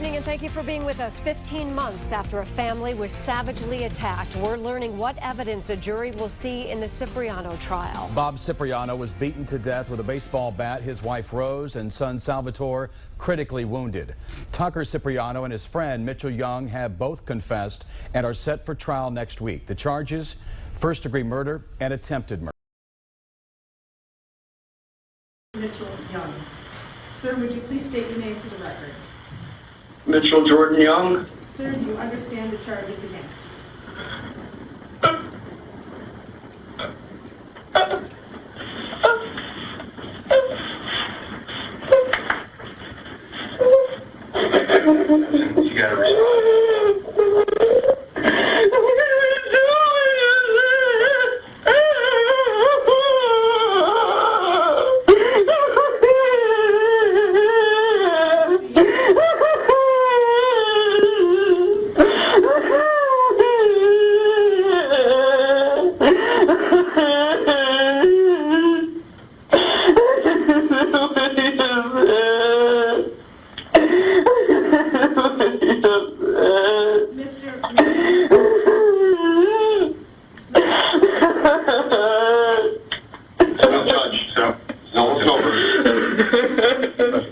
evening and thank you for being with us. 15 months after a family was savagely attacked, we're learning what evidence a jury will see in the Cipriano trial. Bob Cipriano was beaten to death with a baseball bat. His wife Rose and son Salvatore critically wounded. Tucker Cipriano and his friend Mitchell Young have both confessed and are set for trial next week. The charges: first-degree murder and attempted murder. Mitchell Young. Sir, would you please state your name for the record? Mitchell Jordan Young. Sir, do you understand the charges against you? You gotta respond.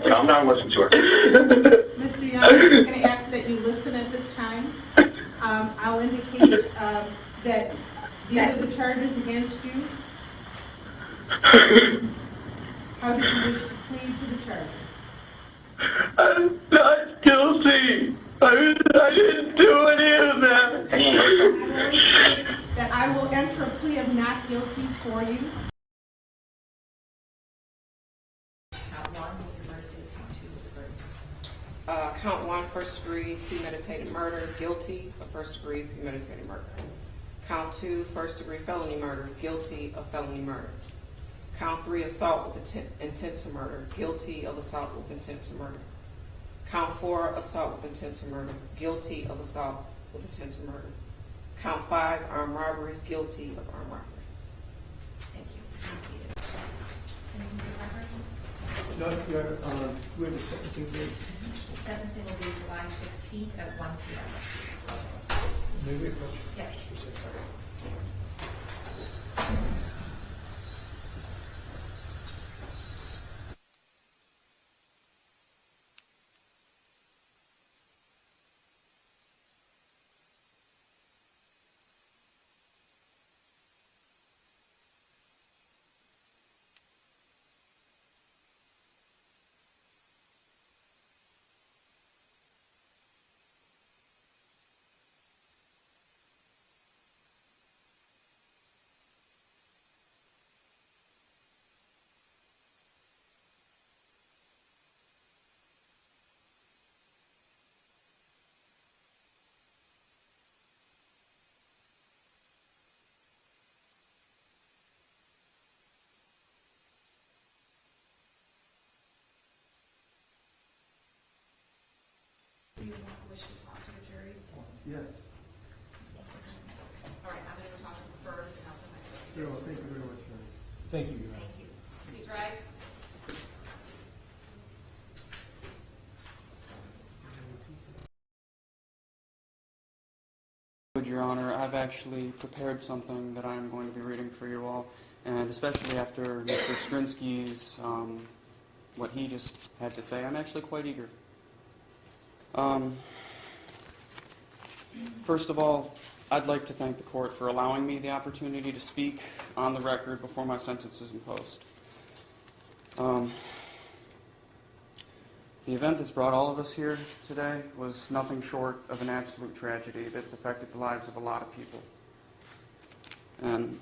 Calm down, listen to her. Mr. Young, I'm going to ask that you listen at this time. I'll indicate that these are the charges against you. How do you wish to plead to the charges? I'm not guilty. I didn't do any of that. I will enter a plea of not guilty for you. Count 1, first-degree premeditated murder, guilty of first-degree premeditated murder. Count 2, first-degree felony murder, guilty of felony murder. Count 3, assault with intent to murder, guilty of assault with intent to murder. Count 4, assault with intent to murder, guilty of assault with intent to murder. Count 5, armed robbery, guilty of armed robbery. Thank you. Be seated. No, who has the sentencing date? Sentencing will be July 16th at 1 p.m. May we approach? Yes. Do you wish to talk to the jury? Yes. All right, I'm going to talk to them first, and I'll send my question. Very well. Thank you very much, Your Honor. Thank you, Your Honor. Thank you. Please rise. Your Honor, I've actually prepared something that I'm going to be reading for you all, and especially after Mr. Strinsky's, what he just had to say, I'm actually quite eager. First of all, I'd like to thank the court for allowing me the opportunity to speak on the record before my sentence is imposed. The event that's brought all of us here today was nothing short of an absolute tragedy that's affected the lives of a lot of people. And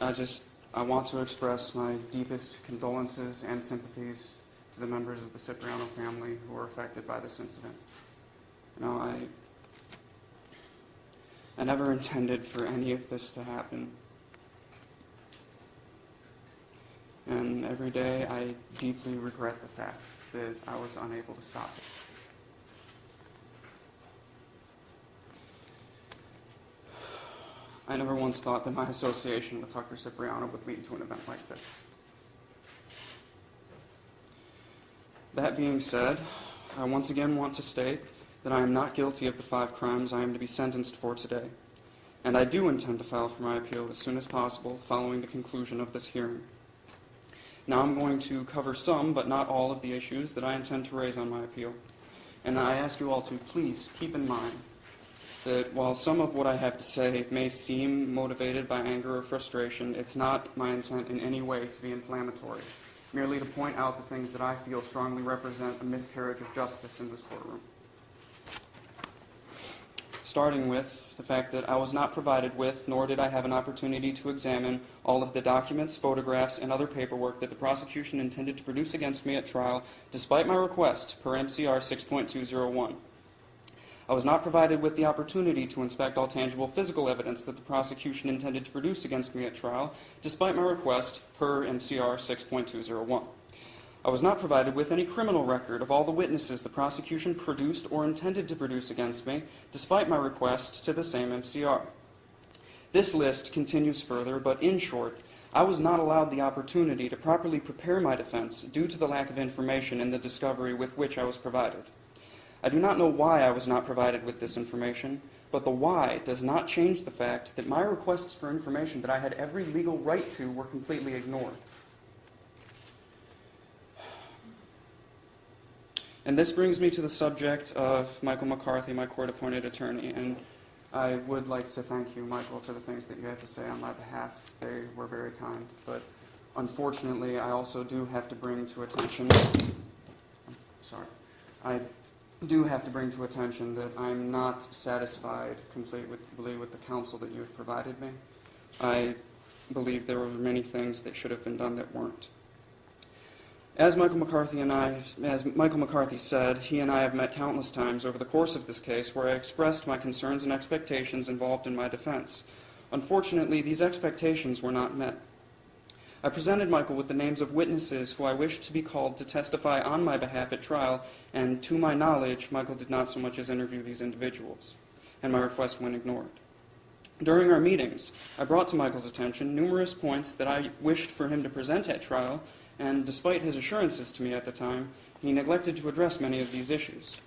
I want to express my deepest condolences and sympathies to the members of the Cipriano family who were affected by this incident. You know, I never intended for any of this to happen. And every day I deeply regret the fact that I was unable to stop it. I never once thought that my association with Tucker Cipriano would lead to an event like this. That being said, I once again want to state that I am not guilty of the 5 crimes I am to be sentenced for today, and I do intend to file for my appeal as soon as possible following the conclusion of this hearing. Now I'm going to cover some, but not all, of the issues that I intend to raise on my appeal, and I ask you all to please keep in mind that while some of what I have to say may seem motivated by anger or frustration, it's not my intent in any way to be inflammatory, merely to point out the things that I feel strongly represent a miscarriage of justice in this courtroom. Starting with the fact that I was not provided with, nor did I have an opportunity to examine all of the documents, photographs, and other paperwork that the prosecution intended to produce against me at trial, despite my request per MCR 6.201. I was not provided with the opportunity to inspect all tangible physical evidence that the prosecution intended to produce against me at trial, despite my request per MCR 6.201. I was not provided with any criminal record of all the witnesses the prosecution produced or intended to produce against me, despite my request to the same MCR. This list continues further, but in short, I was not allowed the opportunity to properly prepare my defense due to the lack of information in the discovery with which I was provided. I do not know why I was not provided with this information, but the why does not change the fact that my requests for information that I had every legal right to were completely ignored. And this brings me to the subject of Michael McCarthy, my court-appointed attorney, and I would like to thank you, Michael, for the things that you had to say on my behalf. They were very kind, but unfortunately, I also do have to bring to attention, I do have to bring to attention that I'm not satisfied completely with the counsel that you have provided me. I believe there were many things that should have been done that weren't. As Michael McCarthy said, he and I have met countless times over the course of this case where I expressed my concerns and expectations involved in my defense. Unfortunately, these expectations were not met. I presented Michael with the names of witnesses who I wished to be called to testify on my behalf at trial, and to my knowledge, Michael did not so much as interview these individuals, and my request went ignored. During our meetings, I brought to Michael's attention numerous points that I wished for him to present at trial, and despite his assurances to me at the time, he neglected to address many of these issues.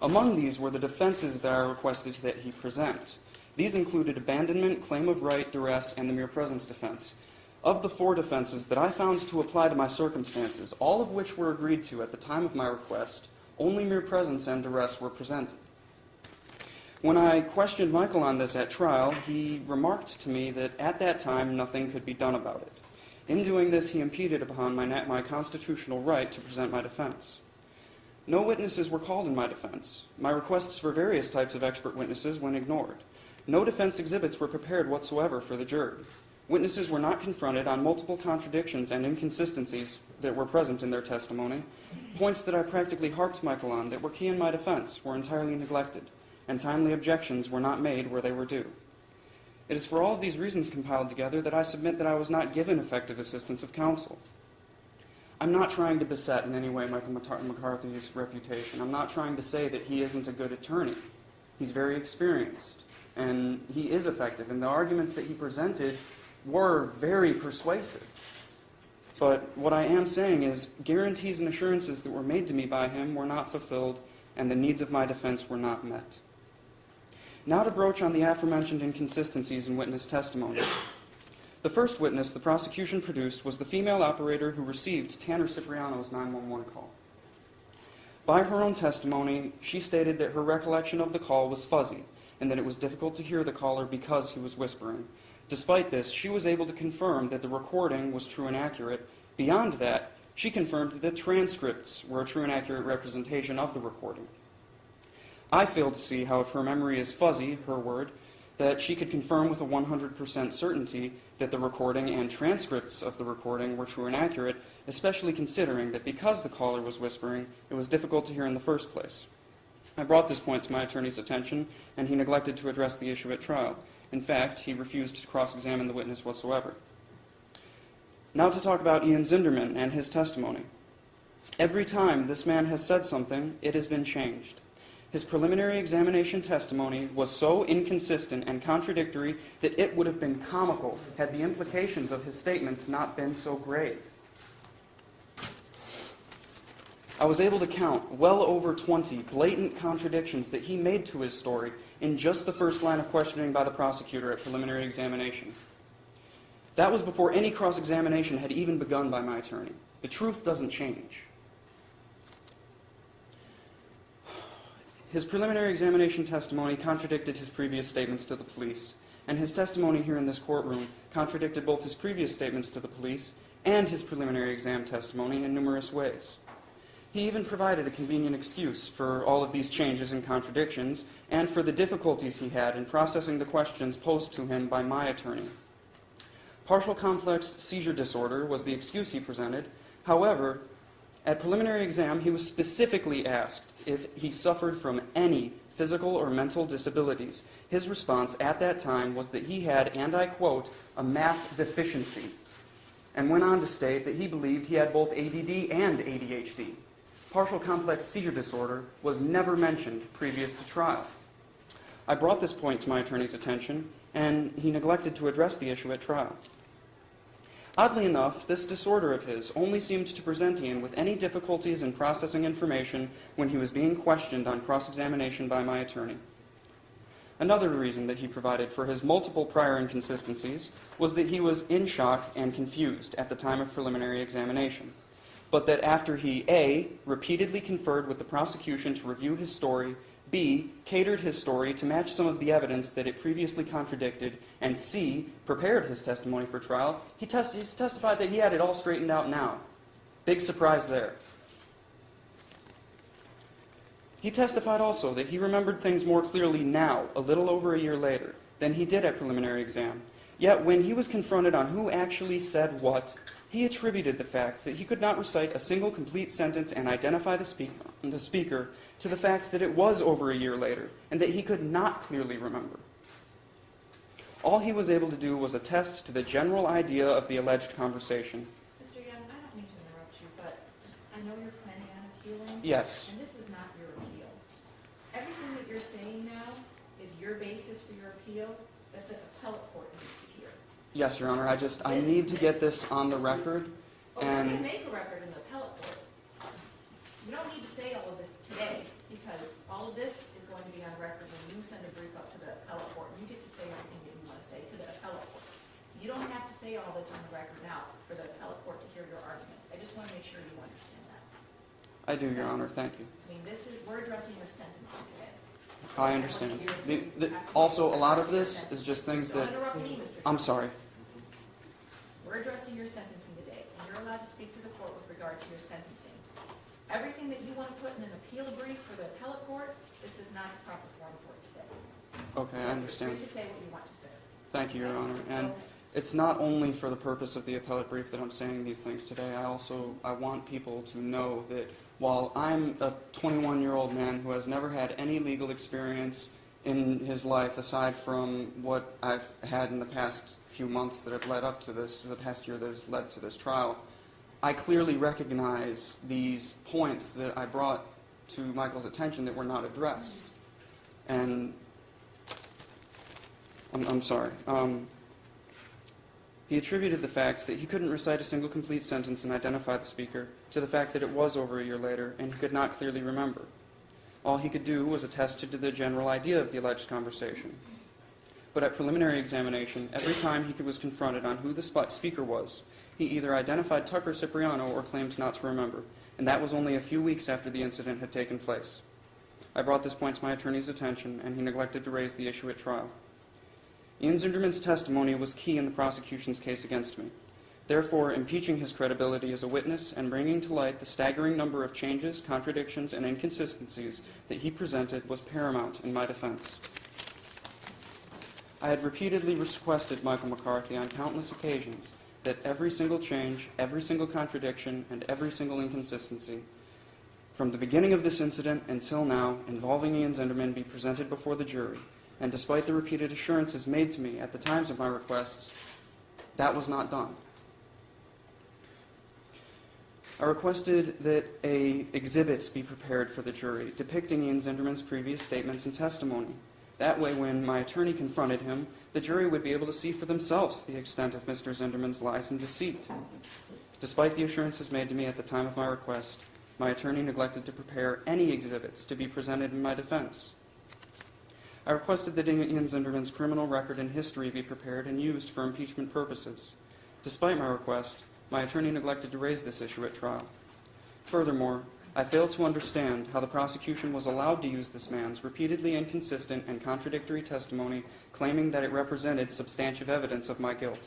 Among these were the defenses that I requested that he present. These included abandonment, claim of right, duress, and the mere presence defense. Of the 4 defenses that I found to apply to my circumstances, all of which were agreed to at the time of my request, only mere presence and duress were presented. When I questioned Michael on this at trial, he remarked to me that at that time nothing could be done about it. In doing this, he impeded upon my constitutional right to present my defense. No witnesses were called in my defense. My requests for various types of expert witnesses went ignored. No defense exhibits were prepared whatsoever for the jury. Witnesses were not confronted on multiple contradictions and inconsistencies that were present in their testimony. Points that I practically harped Michael on that were key in my defense were entirely neglected, and timely objections were not made where they were due. It is for all of these reasons compiled together that I submit that I was not given effective assistance of counsel. I'm not trying to beset in any way Michael McCarthy's reputation. I'm not trying to say that he isn't a good attorney. He's very experienced, and he is effective, and the arguments that he presented were very persuasive. But what I am saying is guarantees and assurances that were made to me by him were not fulfilled, and the needs of my defense were not met. Now to broach on the aforementioned inconsistencies in witness testimony. The first witness the prosecution produced was the female operator who received Tanner Cipriano's 911 call. By her own testimony, she stated that her recollection of the call was fuzzy, and that it was difficult to hear the caller because he was whispering. Despite this, she was able to confirm that the recording was true and accurate. Beyond that, she confirmed that the transcripts were a true and accurate representation of the recording. I failed to see how, if her memory is fuzzy, her word, that she could confirm with a 100% certainty that the recording and transcripts of the recording were true and accurate, especially considering that because the caller was whispering, it was difficult to hear in the first place. I brought this point to my attorney's attention, and he neglected to address the issue at trial. In fact, he refused to cross-examine the witness whatsoever. Now to talk about Ian Zinderman and his testimony. Every time this man has said something, it has been changed. His preliminary examination testimony was so inconsistent and contradictory that it would have been comical had the implications of his statements not been so grave. I was able to count well over 20 blatant contradictions that he made to his story in just the first line of questioning by the prosecutor at preliminary examination. That was before any cross-examination had even begun by my attorney. The truth doesn't change. His preliminary examination testimony contradicted his previous statements to the police, and his testimony here in this courtroom contradicted both his previous statements to the police and his preliminary exam testimony in numerous ways. He even provided a convenient excuse for all of these changes and contradictions, and for the difficulties he had in processing the questions posed to him by my attorney. Partial complex seizure disorder was the excuse he presented. However, at preliminary exam, he was specifically asked if he suffered from any physical or mental disabilities. His response at that time was that he had, and I quote, a math deficiency, and went on to state that he believed he had both ADD and ADHD. Partial complex seizure disorder was never mentioned previous to trial. I brought this point to my attorney's attention, and he neglected to address the issue at trial. Oddly enough, this disorder of his only seemed to present Ian with any difficulties in processing information when he was being questioned on cross-examination by my attorney. Another reason that he provided for his multiple prior inconsistencies was that he was in shock and confused at the time of preliminary examination, but that after he A, repeatedly conferred with the prosecution to review his story, B, catered his story to match some of the evidence that it previously contradicted, and C, prepared his testimony for trial, he's testified that he had it all straightened out now. Big surprise there. He testified also that he remembered things more clearly now, a little over a year later, than he did at preliminary exam. Yet when he was confronted on who actually said what, he attributed the fact that he could not recite a single complete sentence and identify the speaker to the fact that it was over a year later, and that he could not clearly remember. All he was able to do was attest to the general idea of the alleged conversation. Mr. Young, I don't mean to interrupt you, but I know you're planning on appealing. Yes. And this is not your appeal. Everything that you're saying now is your basis for your appeal that the appellate court needs to hear. Yes, Your Honor. I need to get this on the record. Well, we're going to make a record in the appellate court. You don't need to say all of this today, because all of this is going to be on record when you send a brief up to the appellate court, and you get to say everything that you want to say to the appellate court. You don't have to say all this on the record now for the appellate court to hear your arguments. I just want to make sure you understand that. I do, Your Honor. Thank you. I mean, we're addressing your sentencing today. I understand. Also, a lot of this is just things that... Don't interrupt me, Mr. I'm sorry. We're addressing your sentencing today, and you're allowed to speak to the court with regard to your sentencing. Everything that you want to put in an appeal brief for the appellate court, this is not the proper form for it today. Okay, I understand. You're free to say what you want to say. Thank you, Your Honor. And it's not only for the purpose of the appellate brief that I'm saying these things today. I want people to know that while I'm a 21-year-old man who has never had any legal experience in his life aside from what I've had in the past few months that have led up to this, the past year that has led to this trial, I clearly recognize these points that I brought to Michael's attention that were not addressed. And I'm sorry. He attributed the fact that he couldn't recite a single complete sentence and identify the speaker to the fact that it was over a year later and he could not clearly remember. All he could do was attest to the general idea of the alleged conversation. But at preliminary examination, every time he was confronted on who the speaker was, he either identified Tucker Cipriano or claimed not to remember, and that was only a few weeks after the incident had taken place. I brought this point to my attorney's attention, and he neglected to raise the issue at trial. Ian Zunderman's testimony was key in the prosecution's case against me. Therefore, impeaching his credibility as a witness and bringing to light the staggering number of changes, contradictions, and inconsistencies that he presented was paramount in my defense. I had repeatedly requested Michael McCarthy on countless occasions that every single change, every single contradiction, and every single inconsistency from the beginning of this incident until now involving Ian Zunderman be presented before the jury. And despite the repeated assurances made to me at the times of my requests, that was not done. I requested that an exhibit be prepared for the jury depicting Ian Zunderman's previous statements and testimony. That way, when my attorney confronted him, the jury would be able to see for themselves the extent of Mr. Zunderman's lies and deceit. Despite the assurances made to me at the time of my request, my attorney neglected to prepare any exhibits to be presented in my defense. I requested that Ian Zinderman's criminal record and history be prepared and used for impeachment purposes. Despite my request, my attorney neglected to raise this issue at trial. Furthermore, I failed to understand how the prosecution was allowed to use this man's repeatedly inconsistent and contradictory testimony, claiming that it represented substantive evidence of my guilt.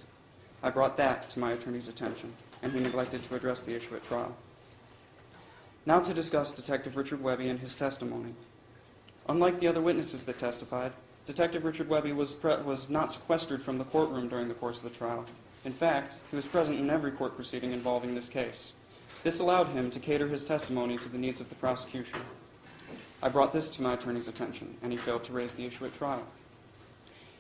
I brought that to my attorney's attention, and he neglected to address the issue at trial. Now to discuss Detective Richard Webby and his testimony. Unlike the other witnesses that testified, Detective Richard Webby was not sequestered from the courtroom during the course of the trial. In fact, he was present in every court proceeding involving this case. This allowed him to cater his testimony to the needs of the prosecution. I brought this to my attorney's attention, and he failed to raise the issue at trial.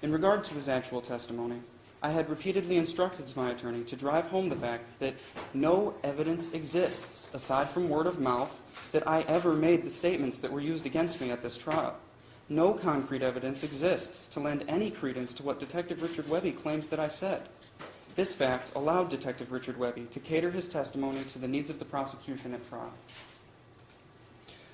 In regard to his actual testimony, I had repeatedly instructed my attorney to drive home the fact that no evidence exists, aside from word of mouth, that I ever made the statements that were used against me at this trial. No concrete evidence exists to lend any credence to what Detective Richard Webby claims that I said. This fact allowed Detective Richard Webby to cater his testimony to the needs of the prosecution at trial.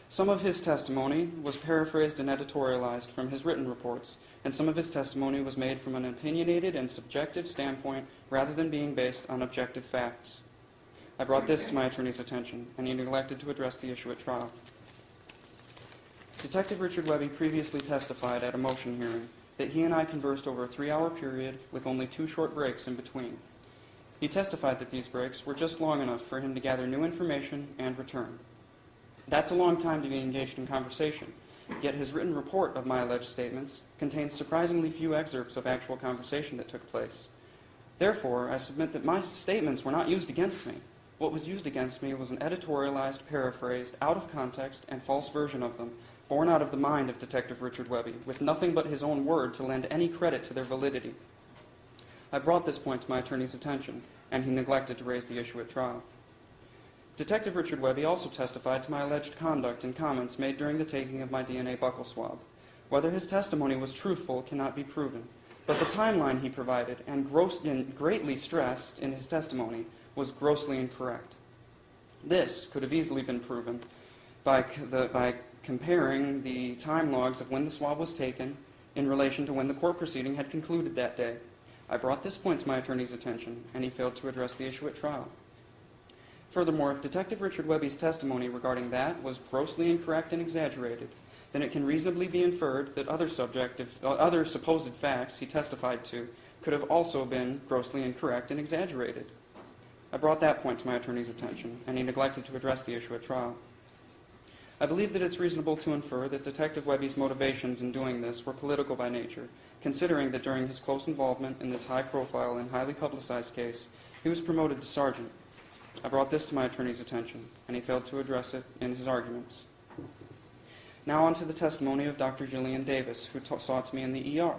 Some of his testimony was paraphrased and editorialized from his written reports, and some of his testimony was made from an opinionated and subjective standpoint rather than being based on objective facts. I brought this to my attorney's attention, and he neglected to address the issue at trial. Detective Richard Webby previously testified at a motion hearing that he and I conversed over a 3-hour period with only 2 short breaks in between. He testified that these breaks were just long enough for him to gather new information and return. That's a long time to be engaged in conversation, yet his written report of my alleged statements contains surprisingly few excerpts of actual conversation that took place. Therefore, I submit that my statements were not used against me. What was used against me was an editorialized, paraphrased, out of context, and false version of them, born out of the mind of Detective Richard Webby, with nothing but his own word to lend any credit to their validity. I brought this point to my attorney's attention, and he neglected to raise the issue at trial. Detective Richard Webby also testified to my alleged conduct and comments made during the taking of my DNA buccal swab. Whether his testimony was truthful cannot be proven, but the timeline he provided and greatly stressed in his testimony was grossly incorrect. This could have easily been proven by comparing the time logs of when the swab was taken in relation to when the court proceeding had concluded that day. I brought this point to my attorney's attention, and he failed to address the issue at trial. Furthermore, if Detective Richard Webby's testimony regarding that was grossly incorrect and exaggerated, then it can reasonably be inferred that other supposed facts he testified to could have also been grossly incorrect and exaggerated. I brought that point to my attorney's attention, and he neglected to address the issue at trial. I believe that it's reasonable to infer that Detective Webby's motivations in doing this were political by nature, considering that during his close involvement in this high-profile and highly publicized case, he was promoted to sergeant. I brought this to my attorney's attention, and he failed to address it in his arguments. Now on to the testimony of Dr. Jillian Davis, who saw to me in the ER.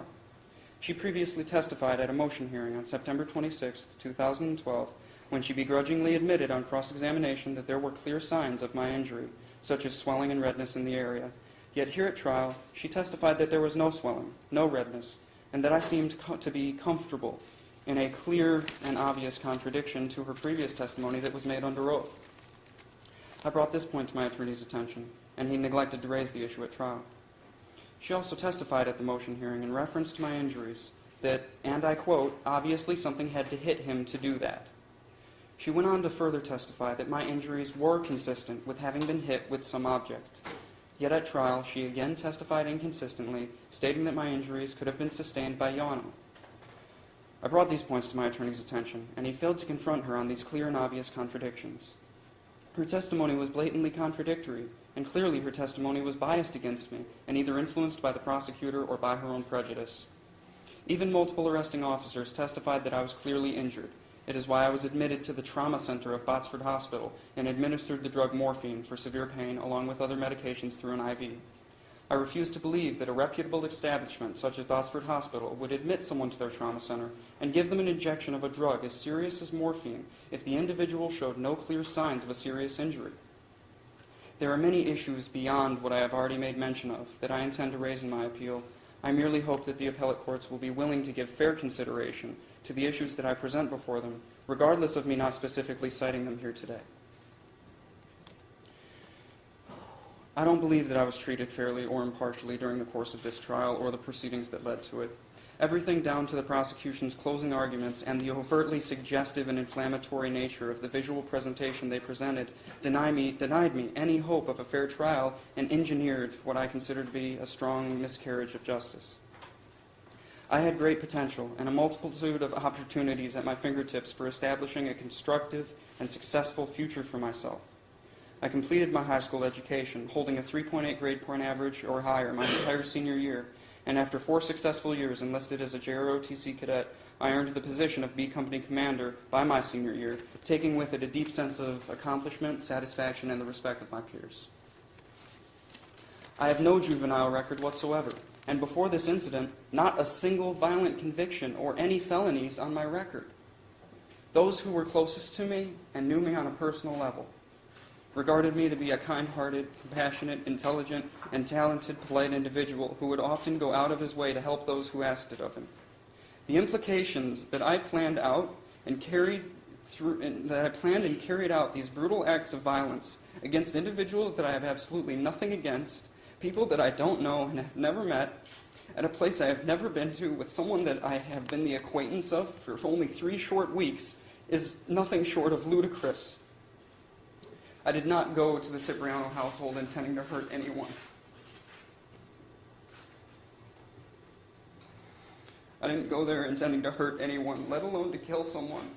She previously testified at a motion hearing on September 26, 2012, when she begrudgingly admitted on cross-examination that there were clear signs of my injury, such as swelling and redness in the area. Yet here at trial, she testified that there was no swelling, no redness, and that I seemed to be comfortable, in a clear and obvious contradiction to her previous testimony that was made under oath. I brought this point to my attorney's attention, and he neglected to raise the issue at trial. She also testified at the motion hearing in reference to my injuries that, and I quote, obviously something had to hit him to do that. She went on to further testify that my injuries were consistent with having been hit with some object. Yet at trial, she again testified inconsistently, stating that my injuries could have been sustained by Yano. I brought these points to my attorney's attention, and he failed to confront her on these clear and obvious contradictions. Her testimony was blatantly contradictory, and clearly her testimony was biased against me, and either influenced by the prosecutor or by her own prejudice. Even multiple arresting officers testified that I was clearly injured. It is why I was admitted to the trauma center of Botsford Hospital and administered the drug morphine for severe pain along with other medications through an IV. I refuse to believe that a reputable establishment such as Botsford Hospital would admit someone to their trauma center and give them an injection of a drug as serious as morphine if the individual showed no clear signs of a serious injury. There are many issues beyond what I have already made mention of that I intend to raise in my appeal. I merely hope that the appellate courts will be willing to give fair consideration to the issues that I present before them, regardless of me not specifically citing them here today. I don't believe that I was treated fairly or impartially during the course of this trial or the proceedings that led to it. Everything down to the prosecution's closing arguments and the overtly suggestive and inflammatory nature of the visual presentation they presented denied me any hope of a fair trial and engineered what I consider to be a strong miscarriage of justice. I had great potential and a multitude of opportunities at my fingertips for establishing a constructive and successful future for myself. I completed my high school education, holding a 3.8 grade point average or higher my entire senior year, and after 4 successful years enlisted as a JROTC cadet, I earned the position of B Company Commander by my senior year, taking with it a deep sense of accomplishment, satisfaction, and the respect of my peers. I have no juvenile record whatsoever, and before this incident, not a single violent conviction or any felonies on my record. Those who were closest to me and knew me on a personal level regarded me to be a kind-hearted, compassionate, intelligent, and talented, polite individual who would often go out of his way to help those who asked it of him. The implications that I planned and carried out these brutal acts of violence against individuals that I have absolutely nothing against, people that I don't know and have never met, at a place I have never been to, with someone that I have been the acquaintance of for only 3 short weeks, is nothing short of ludicrous. I did not go to the Cipriano household intending to hurt anyone. I didn't go there intending to hurt anyone, let alone to kill someone.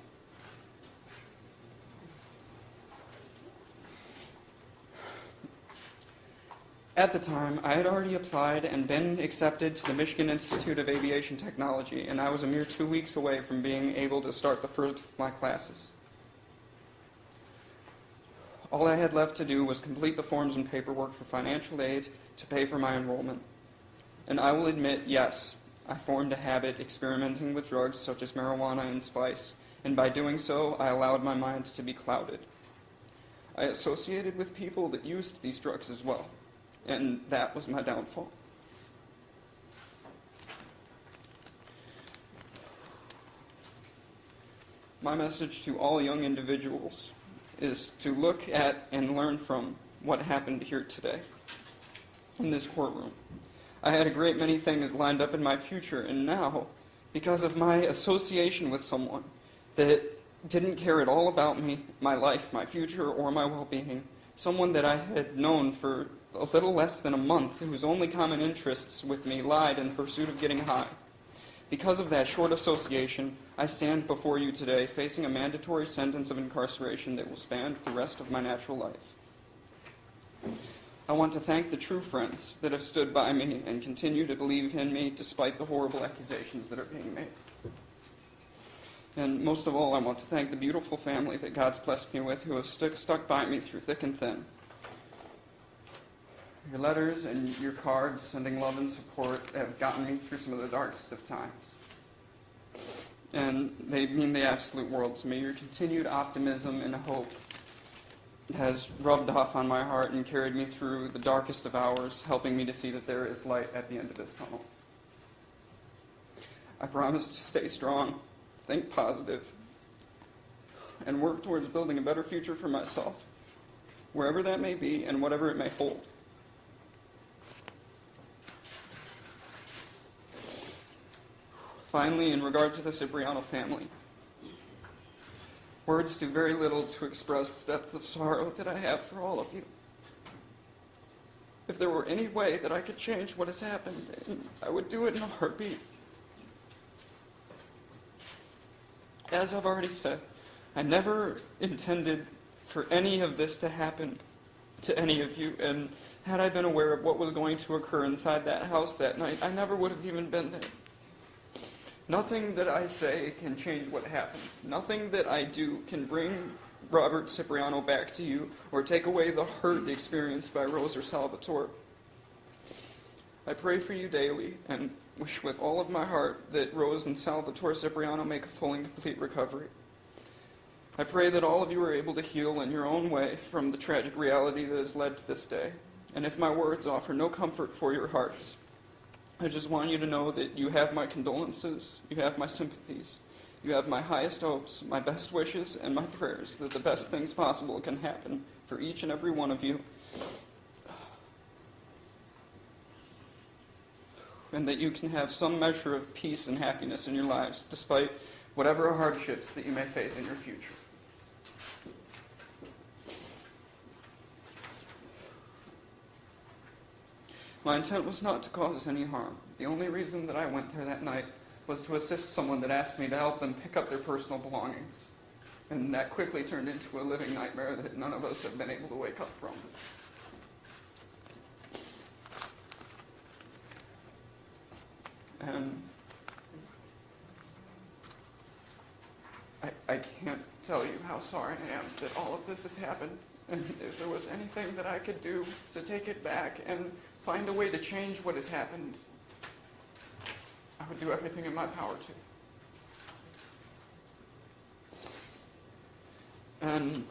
At the time, I had already applied and been accepted to the Michigan Institute of Aviation Technology, and I was a mere 2 weeks away from being able to start the first of my classes. All I had left to do was complete the forms and paperwork for financial aid to pay for my enrollment. And I will admit, yes, I formed a habit experimenting with drugs such as marijuana and spice, and by doing so, I allowed my mind to be clouded. I associated with people that used these drugs as well, and that was my downfall. My message to all young individuals is to look at and learn from what happened here today in this courtroom. I had a great many things lined up in my future, and now, because of my association with someone that didn't care at all about me, my life, my future, or my well-being, someone that I had known for a little less than a month, whose only common interests with me lied in the pursuit of getting high. Because of that short association, I stand before you today facing a mandatory sentence of incarceration that will span the rest of my natural life. I want to thank the true friends that have stood by me and continue to believe in me despite the horrible accusations that are being made. And most of all, I want to thank the beautiful family that God's blessed me with, who have stuck by me through thick and thin. Your letters and your cards sending love and support have gotten me through some of the darkest of times. And they mean the absolute world to me. Your continued optimism and hope has rubbed off on my heart and carried me through the darkest of hours, helping me to see that there is light at the end of this tunnel. I promise to stay strong, think positive, and work towards building a better future for myself, wherever that may be and whatever it may hold. Finally, in regard to the Cipriano family, words do very little to express the depth of sorrow that I have for all of you. If there were any way that I could change what has happened, I would do it in a heartbeat. As I've already said, I never intended for any of this to happen to any of you, and had I been aware of what was going to occur inside that house that night, I never would have even been there. Nothing that I say can change what happened. Nothing that I do can bring Robert Cipriano back to you or take away the hurt experienced by Rose or Salvatore. I pray for you daily and wish with all of my heart that Rose and Salvatore Cipriano make a full and complete recovery. I pray that all of you are able to heal in your own way from the tragic reality that has led to this day. And if my words offer no comfort for your hearts, I just want you to know that you have my condolences, you have my sympathies, you have my highest hopes, my best wishes, and my prayers that the best things possible can happen for each and every one of you. and that you can have some measure of peace and happiness in your lives, despite whatever hardships that you may face in your future. My intent was not to cause any harm. The only reason that I went there that night was to assist someone that asked me to help them pick up their personal belongings. And that quickly turned into a living nightmare that none of us have been able to wake up from. And I can't tell you how sorry I am that all of this has happened. And if there was anything that I could do to take it back and find a way to change what has happened, I would do everything in my power to. And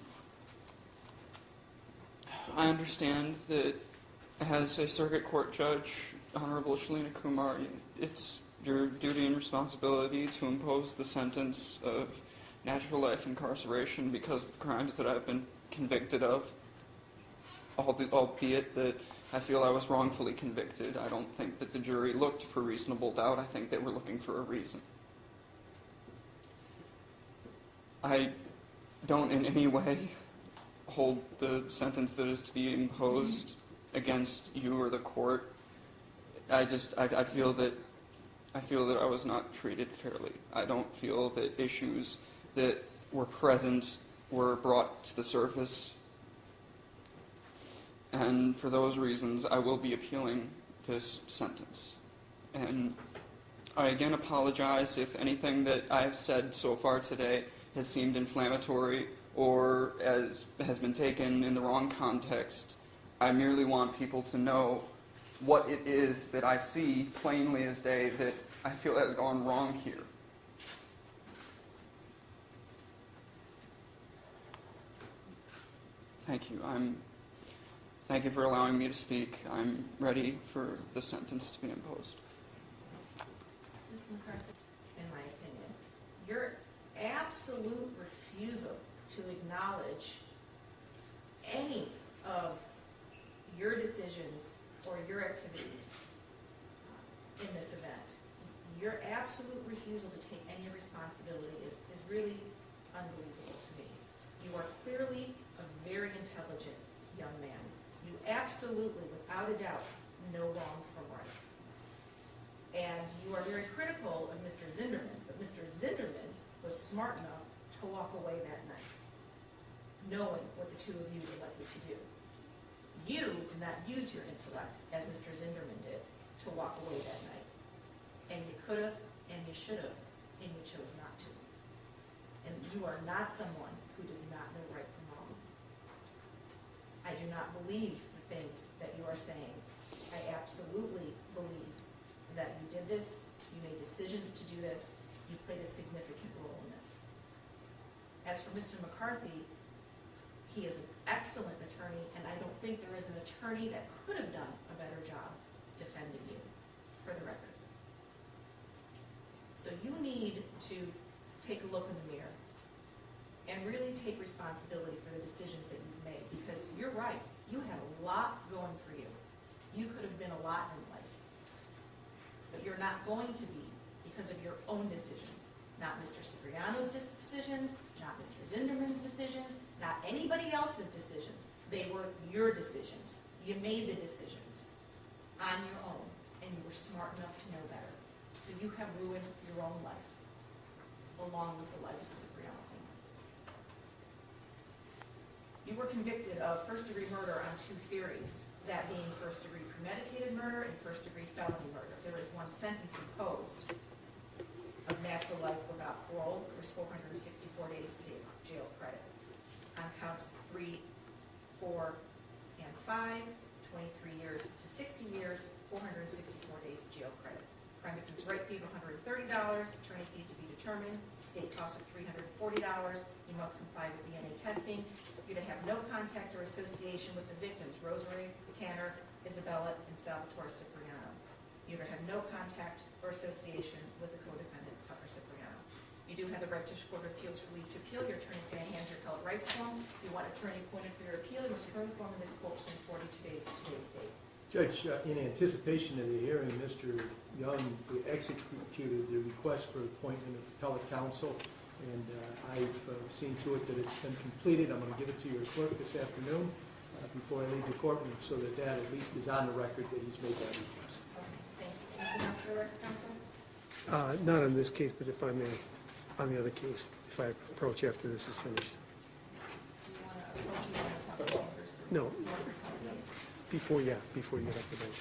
I understand that as a circuit court judge, Honorable Shalina Kumar, it's your duty and responsibility to impose the sentence of natural life incarceration because of the crimes that I've been convicted of, albeit that I feel I was wrongfully convicted. I don't think that the jury looked for reasonable doubt. I think they were looking for a reason. I don't in any way hold the sentence that is to be imposed against you or the court. I feel that I was not treated fairly. I don't feel that issues that were present were brought to the surface. And for those reasons, I will be appealing this sentence. And I again apologize if anything that I've said so far today has seemed inflammatory or has been taken in the wrong context. I merely want people to know what it is that I see plainly as day that I feel has gone wrong here. Thank you. Thank you for allowing me to speak. I'm ready for the sentence to be imposed. Ms. McCarthy, in my opinion, your absolute refusal to acknowledge any of your decisions or your activities in this event, your absolute refusal to take any responsibility is really unbelievable to me. You are clearly a very intelligent young man. You absolutely, without a doubt, know wrong from right. And you are very critical of Mr. Zinderman, but Mr. Zinderman was smart enough to walk away that night, knowing what the two of you were likely to do. You did not use your intellect, as Mr. Zinderman did, to walk away that night. And you could have, and you should have, and you chose not to. And you are not someone who does not know right from wrong. I do not believe the things that you are saying. I absolutely believe that you did this, you made decisions to do this, you played a significant role in this. As for Mr. McCarthy, he is an excellent attorney, and I don't think there is an attorney that could have done a better job defending you, for the record. So you need to take a look in the mirror and really take responsibility for the decisions that you've made, because you're right, you had a lot going for you. You could have been a lot in life, but you're not going to be because of your own decisions, not Mr. Cipriano's decisions, not Mr. Zinderman's decisions, not anybody else's decisions. They were your decisions. You made the decisions on your own, and you were smart enough to know better. So you have ruined your own life, along with the life of the Cipriano family. You were convicted of first-degree murder on two theories, that being first-degree premeditated murder and first-degree felony murder. There is one sentence imposed of natural life without parole. There's 464 days jail credit. On counts 3, 4, and 5, 23 years to 60 years, 464 days of jail credit. Crime victim's right fee of $130, attorney fees to be determined, state cost of $340. You must comply with DNA testing. You're to have no contact or association with the victims, Rosemary, Tanner, Isabella, and Salvatore Cipriano. You're to have no contact or association with the co-defendant, Tucker Cipriano. You do have the right to Court of Appeals for leave to appeal. Your attorney's going to hand your appellate rights form. If you want attorney appointed for your appeal, you must return the form in this court within 42 days of today's date. Judge, in anticipation of the hearing, Mr. Young executed the request for appointment of appellate counsel, and I've seen to it that it's been completed. I'm going to give it to your clerk this afternoon before I leave the courtroom, so that that at least is on the record that he's made that request. Thank you. Anything else for the record, counsel? Not on this case, but if I may, on the other case, if I approach after this is finished. Do you want to approach you on a public thing first? No, You want to come, please? before you get up the bench.